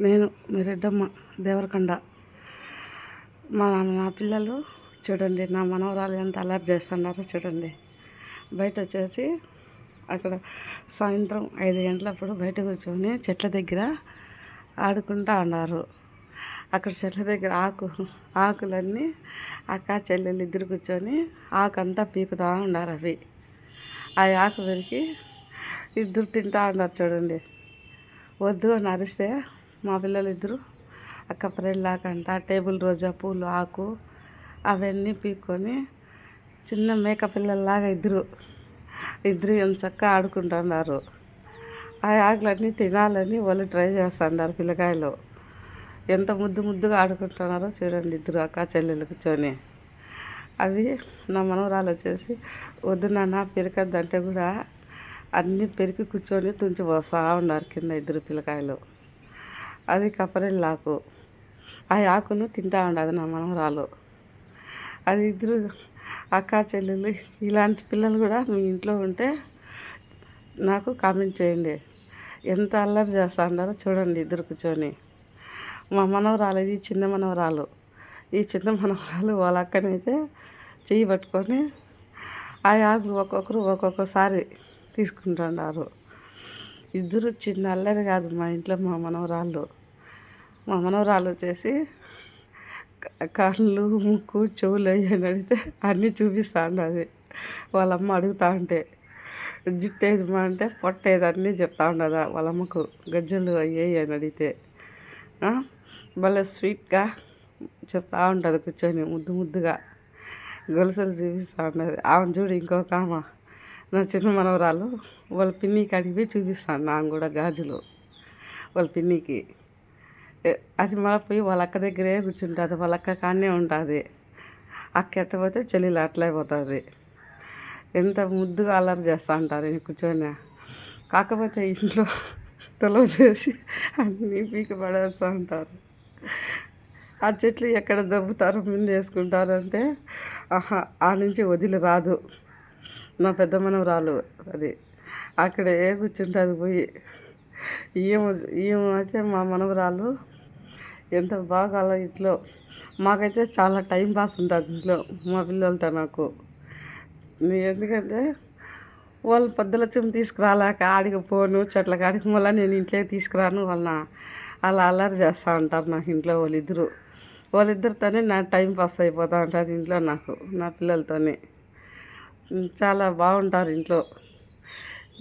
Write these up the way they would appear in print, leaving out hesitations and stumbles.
నేను మీ రెడ్డమ్మ దేవరకొండ. నా పిల్లలు చూడండి, నా మనవరాలు ఎంత అల్లరి చేస్తున్నారో చూడండి. బయట వచ్చేసి అక్కడ సాయంత్రం 5 గంటలప్పుడు బయట కూర్చొని చెట్ల దగ్గర ఆడుకుంటూ ఉన్నారు. అక్కడ చెట్ల దగ్గర ఆకులన్నీ అక్క చెల్లెలు ఇద్దరు కూర్చొని ఆకంతా పీకుతూ ఉన్నారు. అవి ఆ ఆకు పెరికి ఇద్దరు తింటూ ఉన్నారు చూడండి. వద్దు అని అరిస్తే మా పిల్లలు ఇద్దరు అక్క ప్రెల్లాకంట టేబుల్ రోజా పూలు ఆకు అవన్నీ పీక్కొని చిన్న మేక పిల్లల్లాగా ఇద్దరు ఎంత చక్కగా ఆడుకుంటున్నారు. ఆ ఆకులన్నీ తినాలని వాళ్ళు ట్రై చేస్తున్నారు. పిల్లకాయలు ఎంత ముద్దుగా ఆడుకుంటున్నారో చూడండి. ఇద్దరు అక్క చెల్లెలు కూర్చొని అవి నా మనవరాలు వచ్చేసి వద్దు నాన్న పెరకద్దంటే కూడా అన్నీ పెరికి కూర్చొని తుంచి పోస్తూ ఉన్నారు కింద ఇద్దరు పిల్లకాయలు. అది కపరెల్లాకు. ఆ ఆకును తింటా ఉండదు నా మనవరాలు. అది ఇద్దరు అక్క చెల్లెలు. ఇలాంటి పిల్లలు కూడా మీ ఇంట్లో ఉంటే నాకు కామెంట్ చేయండి. ఎంత అల్లరి చేస్తూ ఉన్నారో చూడండి ఇద్దరు కూర్చొని. మా మనవరాలు ఈ చిన్న మనవరాలు వాళ్ళ అక్కనైతే చెయ్యి పట్టుకొని ఆ ఆకు ఒక్కొక్కరు ఒక్కొక్కసారి తీసుకుంటున్నారు. ఇద్దరు చిన్న అల్లరి కాదు మా ఇంట్లో. మా మనవరాలు వచ్చేసి కళ్ళు ముక్కు చెవులు అయ్యని అడిగితే అన్నీ చూపిస్తూ ఉండదు. వాళ్ళమ్మ అడుగుతూ ఉంటే జుట్టు ఏదమ్మా అంటే పొట్ట ఏదన్నీ చెప్తా ఉండదా వాళ్ళమ్మకు. గజ్జలు అయ్యాయి అని అడిగితే భలే స్వీట్గా చెప్తా ఉంటుంది కూర్చొని ముద్దుగా గొలుసులు చూపిస్తూ ఉండదు. ఆమె చూడు ఇంకొక ఆమె నా చిన్న మనవరాలు వాళ్ళ పిన్నికి అడిగి చూపిస్తాను. నాకు కూడా గాజులు వాళ్ళ పిన్నికి. అది పోయి వాళ్ళ అక్క దగ్గరే కూర్చుంటుంది. వాళ్ళ అక్క కాడనే ఉంటుంది. అక్క ఎట్టపోతే చెల్లెలు అట్లే పోతుంది. ఎంత ముద్దుగా అల్లరి చేస్తూ ఉంటారు కూర్చొని. కాకపోతే ఇంట్లో తొలవ చేసి అన్నీ పీకి పడేస్తూ ఉంటారు. ఆ చెట్లు ఎక్కడ దబ్బుతారో ముందు వేసుకుంటారంటే ఆ నుంచి వదిలి రాదు నా పెద్ద మనవరాలు. అది అక్కడే కూర్చుంటుంది పోయి. అయితే మా మనవరాలు ఎంత బాగా అలా ఇంట్లో మాకైతే చాలా టైం పాస్ ఉంటుంది ఇంట్లో మా పిల్లలతో నాకు. ఎందుకంటే వాళ్ళు పొద్దులచ్చం తీసుకురాలేక ఆడికి పోను చెట్ల కాడికి మళ్ళీ నేను ఇంట్లో తీసుకురాను. వాళ్ళ అలా అల్లరి చేస్తూ ఉంటారు నాకు ఇంట్లో వాళ్ళిద్దరితోనే నా టైం పాస్ అయిపోతూ ఉంటుంది ఇంట్లో నాకు. నా పిల్లలతోనే చాలా బాగుంటారు ఇంట్లో.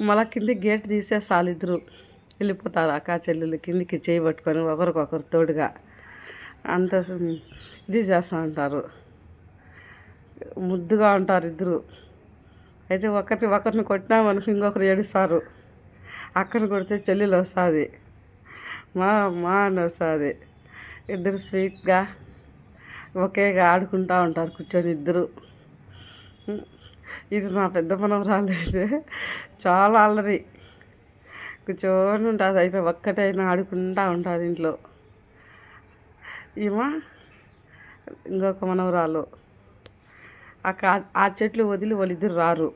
మళ్ళీ కిందికి గేట్ తీసే వాళ్ళిద్దరు వెళ్ళిపోతారు. అక్క చెల్లెలు కిందికి చేయి పట్టుకొని ఒకరికొకరు తోడుగా అంత ఇది చేస్తూ ఉంటారు. ముద్దుగా ఉంటారు ఇద్దరు. అయితే ఒకరిని కొట్టినామనుకో ఇంకొకరు ఏడుస్తారు. అక్కని కొడితే చెల్లెలు వస్తుంది, మా అని వస్తుంది. ఇద్దరు స్వీట్గా ఒకేగా ఆడుకుంటూ ఉంటారు కూర్చొని ఇద్దరు. ఇది మా పెద్ద మనవరాలు అయితే చాలా అల్లరి కూర్చొని ఉంటుంది. అయితే ఒక్కటైనా ఆడుకుంటూ ఉంటుంది ఇంట్లో. ఈమె ఇంకొక మనవరాలు ఆ చెట్లు వదిలి వాళ్ళిద్దరు రారు.